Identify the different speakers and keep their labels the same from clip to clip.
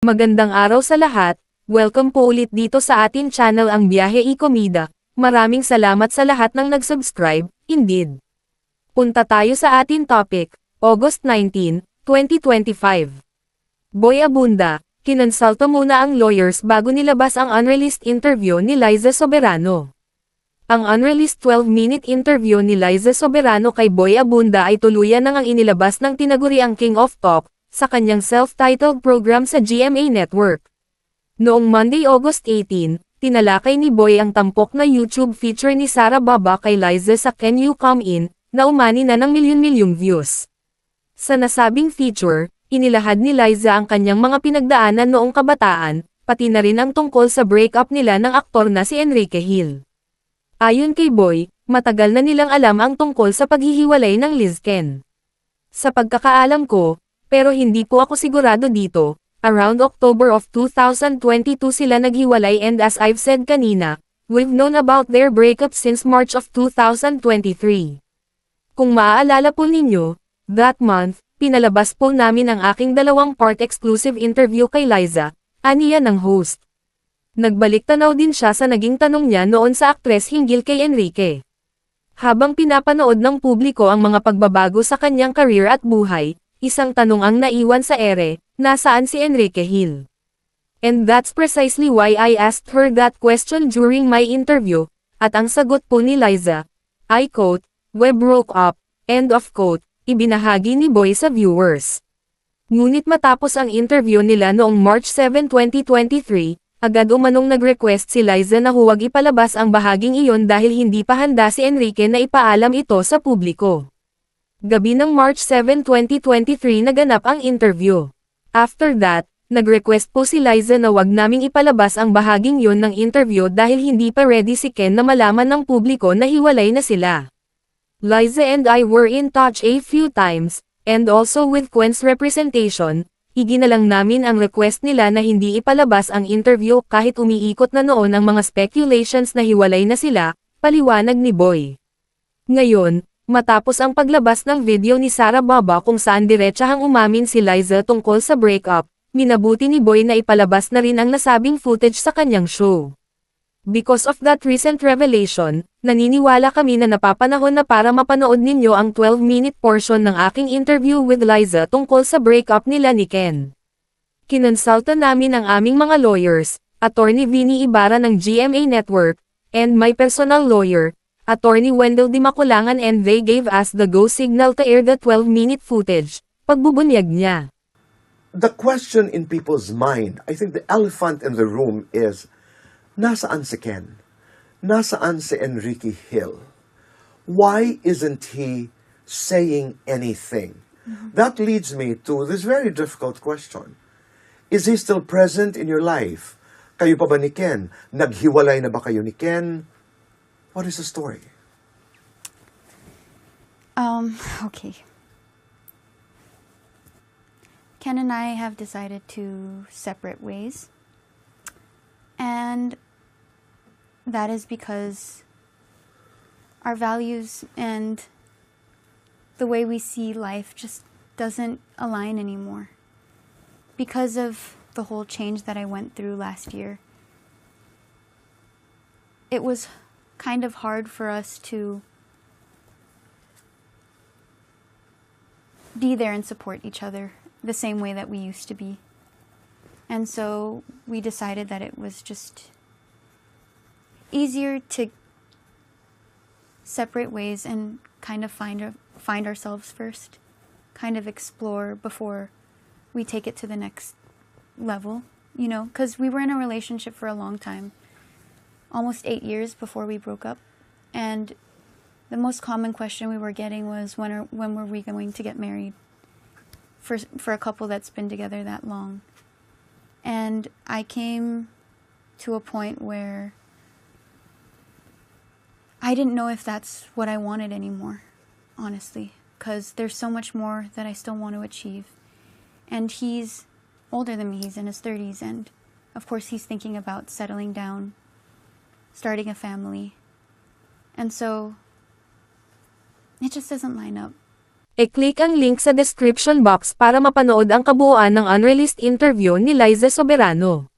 Speaker 1: Magandang araw sa lahat, welcome po ulit dito sa atin channel ang Biyahe y Komida. Maraming salamat sa lahat ng nag-subscribe, indeed. Punta tayo sa atin topic, August 19, 2025. Boy Abunda, kinonsulta muna ang lawyers bago nilabas ang unreleased interview ni Liza Soberano. Ang unreleased 12-minute interview ni Liza Soberano kay Boy Abunda ay tuluyan nang ang inilabas ng tinaguriang King of Talk, sa kanyang self-titled program sa GMA Network. Noong Monday, August 18, tinalakay ni Boy ang tampok na YouTube feature ni Sara Baba kay Liza sa Can You Come In, na umani na ng milyon-milyong views. Sa nasabing feature, inilahad ni Liza ang kanyang mga pinagdaanan noong kabataan, pati na rin ang tungkol sa breakup nila ng aktor na si Enrique Hill. Ayon kay Boy, matagal na nilang alam ang tungkol sa paghihiwalay ng Liz Ken. Sa pagkakaalam ko, pero hindi po ako sigurado dito, around October of 2022 sila naghiwalay and as I've said kanina, we've known about their breakup since March of 2023. Kung maaalala po ninyo, that month, pinalabas po namin ang aking 2-part exclusive interview kay Liza, aniya ng host. Nagbalik tanaw din siya sa naging tanong niya noon sa aktres hinggil kay Enrique. Habang pinapanood ng publiko ang mga pagbabago sa kanyang career at buhay, isang tanong ang naiwan sa ere, nasaan si Enrique Hill? And that's precisely why I asked her that question during my interview, at ang sagot po ni Liza, I quote, "We broke up," end of quote, ibinahagi ni Boy sa viewers. Ngunit matapos ang interview nila noong March 7, 2023, agad umanong nag-request si Liza na huwag ipalabas ang bahaging iyon dahil hindi pa handa si Enrique na ipaalam ito sa publiko. Gabi ng March 7, 2023 naganap ang interview. After that, nag-request po si Liza na wag naming ipalabas ang bahaging yon ng interview dahil hindi pa ready si Ken na malaman ng publiko na hiwalay na sila. Liza and I were in touch a few times, and also with Ken's representation, iginalang namin ang request nila na hindi ipalabas ang interview kahit umiikot na noon ang mga speculations na hiwalay na sila, paliwanag ni Boy. Ngayon, matapos ang paglabas ng video ni Sara Baba kung saan diretsahang umamin si Liza tungkol sa breakup, minabuti ni Boy na ipalabas na rin ang nasabing footage sa kanyang show. Because of that recent revelation, naniniwala kami na napapanahon na para mapanood ninyo ang 12-minute portion ng aking interview with Liza tungkol sa breakup nila ni Ken. Kinonsulta namin ang aming mga lawyers, Attorney Vinnie Ibarra ng GMA Network, and my personal lawyer, Attorney Wendell Di Maculangan, and they gave us the go signal to air the 12-minute footage, pagbubunyag niya.
Speaker 2: The question in people's mind, I think the elephant in the room is, nasaan si Ken? Nasaan si Enrique Hill? Why isn't he saying anything? That leads me to this very difficult question. Is he still present in your life? Kayo pa ba ni Ken? Naghiwalay na ba kayo ni Ken? What is the story?
Speaker 3: Okay. Ken and I have decided to separate ways. And that is because our values and the way we see life just doesn't align anymore. Because of the whole change that I went through last year, it was kind of hard for us to be there and support each other the same way that we used to be. And so we decided that it was just easier to separate ways and kind of find ourselves first, kind of explore before we take it to the next level, you know, because we were in a relationship for a long time. Almost 8 years before we broke up, and the most common question we were getting was when were we going to get married, for a couple that's been together that long. And I came to a point where I didn't know if that's what I wanted anymore, honestly, because there's so much more that I still want to achieve. And he's older than me, he's in his 30s, and of course he's thinking about settling down, starting a family. And so it just doesn't line up.
Speaker 1: E-click ang link sa description box para mapanood ang kabuuan ng unreleased interview ni Liza Soberano.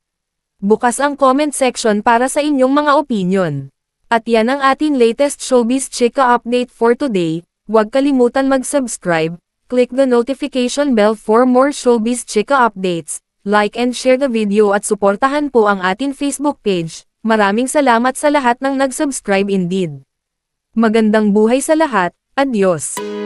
Speaker 1: Bukas ang comment section para sa inyong mga opinion. At yan ang ating latest showbiz chika update for today. Huwag kalimutan mag-subscribe, click the notification bell for more showbiz chika updates, like and share the video at suportahan po ang ating Facebook page. Maraming salamat sa lahat ng nag-subscribe indeed. Magandang buhay sa lahat, adios!